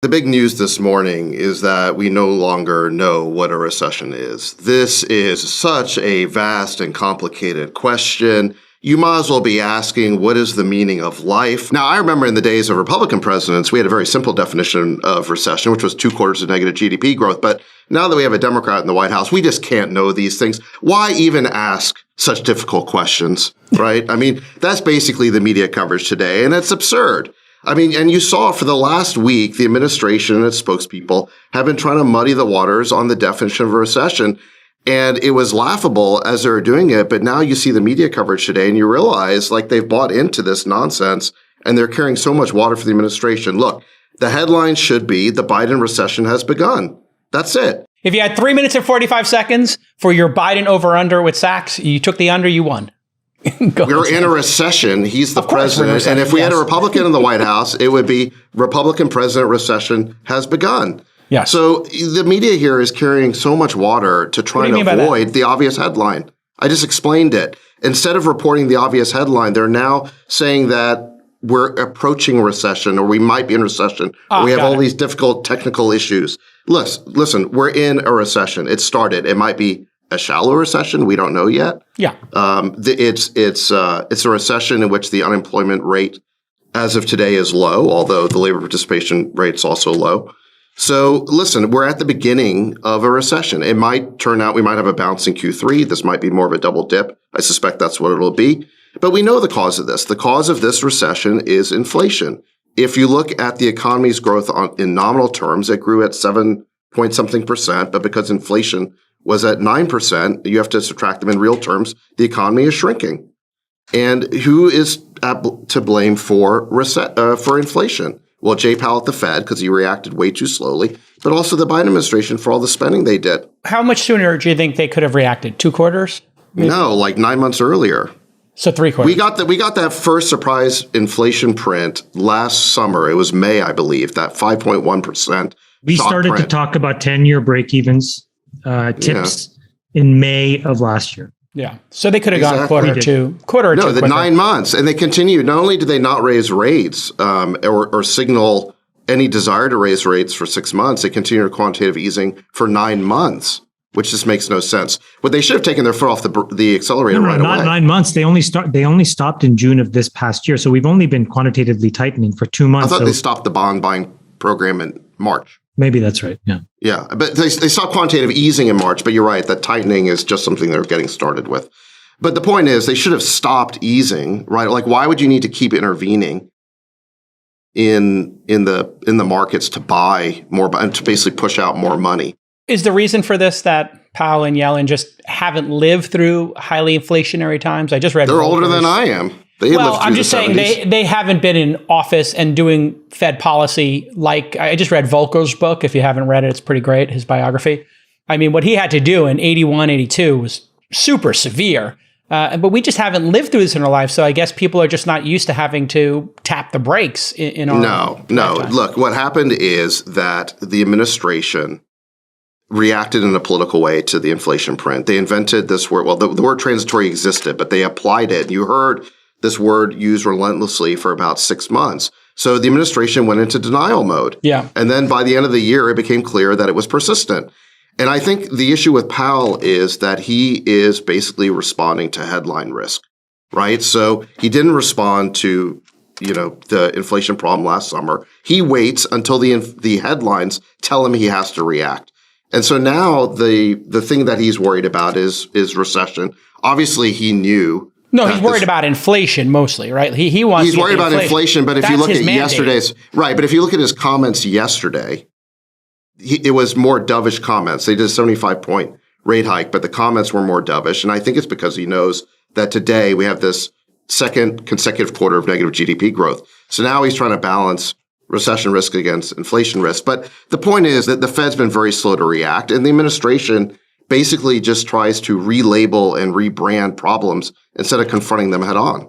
The big news this morning is that we no longer know what a recession is. This is such a vast and complicated question. You might as well be asking, what is the meaning of life? Now, I remember in the days of Republican presidents, we had a very simple definition of recession, which was 2 quarters of negative GDP growth. But now that we have a Democrat in the White House, we just can't know these things. Why even ask such difficult questions, right? I mean, that's basically the media coverage today, and it's absurd. I mean, and you saw for the last week, the administration and its spokespeople have been trying to muddy the waters on the definition of a recession. And it was laughable as they were doing it. But now you see the media coverage today and you realize like they've bought into this nonsense and they're carrying so much water for the administration. Look, the headline should be the Biden recession has begun. That's it. If you had 3 minutes and 45 seconds for your Biden over-under with Sachs, you took the under, you won. We're in a recession. He's the president. And if we had a Republican in the White House, it would be Republican president recession has begun. Yeah. So the media here is carrying so much water to try and avoid the obvious headline. I just explained it. Instead of reporting the obvious headline, they're now saying that we're approaching recession or we might be in recession. Or we have all these difficult technical issues. Listen, we're in a recession. It started. It might be a shallow recession. We don't know yet. Yeah. It's a recession in which the unemployment rate as of today is low, although the labor participation rate's also low. So listen, we're at the beginning of a recession. It might turn out we might have a bounce in Q3. This might be more of a double dip. I suspect that's what it'll be. But we know the cause of this. The cause of this recession is inflation. If you look at the economy's growth in nominal terms, it grew at 7-point-something%. But because inflation was at 9%, you have to subtract them in real terms. The economy is shrinking. And who is to blame for inflation? Well, JPow at the Fed, because he reacted way too slowly, but also the Biden administration for all the spending they did. How much sooner do you think they could have reacted? 2 quarters? Maybe? No, like 9 months earlier. So 3 quarters. We got that first surprise inflation print last summer. It was May, I believe, that 5.1%. We started to talk about 10-year break-evens tips in May of last year. Yeah. So they could have gone quarter or two. No, the 9 months. And they continued. Not only did they not raise rates or signal any desire to raise rates for 6 months, they continued quantitative easing for 9 months, which just makes no sense. But they should have taken their foot off the accelerator right away. Not 9 months. They only stopped in June of this past year. So we've only been quantitatively tightening for 2 months. I thought they stopped the bond buying program in March. Maybe that's right. Yeah. Yeah. But they stopped quantitative easing in March. But you're right. That tightening is just something they're getting started with. But the point is they should have stopped easing, right? Like, why would you need to keep intervening in the markets to buy more, and to basically push out more money? Is the reason for this that Powell and Yellen just haven't lived through highly inflationary times? I just read they're older than I am. I'm just saying they haven't been in office and doing Fed policy like I just read Volcker's book. If you haven't read it, it's pretty great, his biography. I mean, what he had to do in 81, 82 was super severe. But we just haven't lived through this in our life. So I guess people are just not used to having to tap the brakes in our No. lifetime. Look, what happened is that the administration reacted in a political way to the inflation print. They invented this word. Well, the word transitory existed, but they applied it. You heard this word used relentlessly for about 6 months. So the administration went into denial mode. Yeah. And then by the end of the year, it became clear that it was persistent. And I think the issue with Powell is that he is basically responding to headline risk, right? So he didn't respond to, the inflation problem last summer. He waits until the headlines tell him he has to react. And so now the thing that he's worried about is recession. Obviously, he knew. No, he's worried about inflation mostly, right? He wants. He's worried about inflation, but if you look at yesterday's but if you look at his comments yesterday, it was more dovish comments. They did a 75-point rate hike, but the comments were more dovish, and I think it's because he knows that today we have this second consecutive quarter of negative GDP growth. So now he's trying to balance recession risk against inflation risk. But the point is that the Fed's been very slow to react, and the administration basically just tries to relabel and rebrand problems instead of confronting them head on.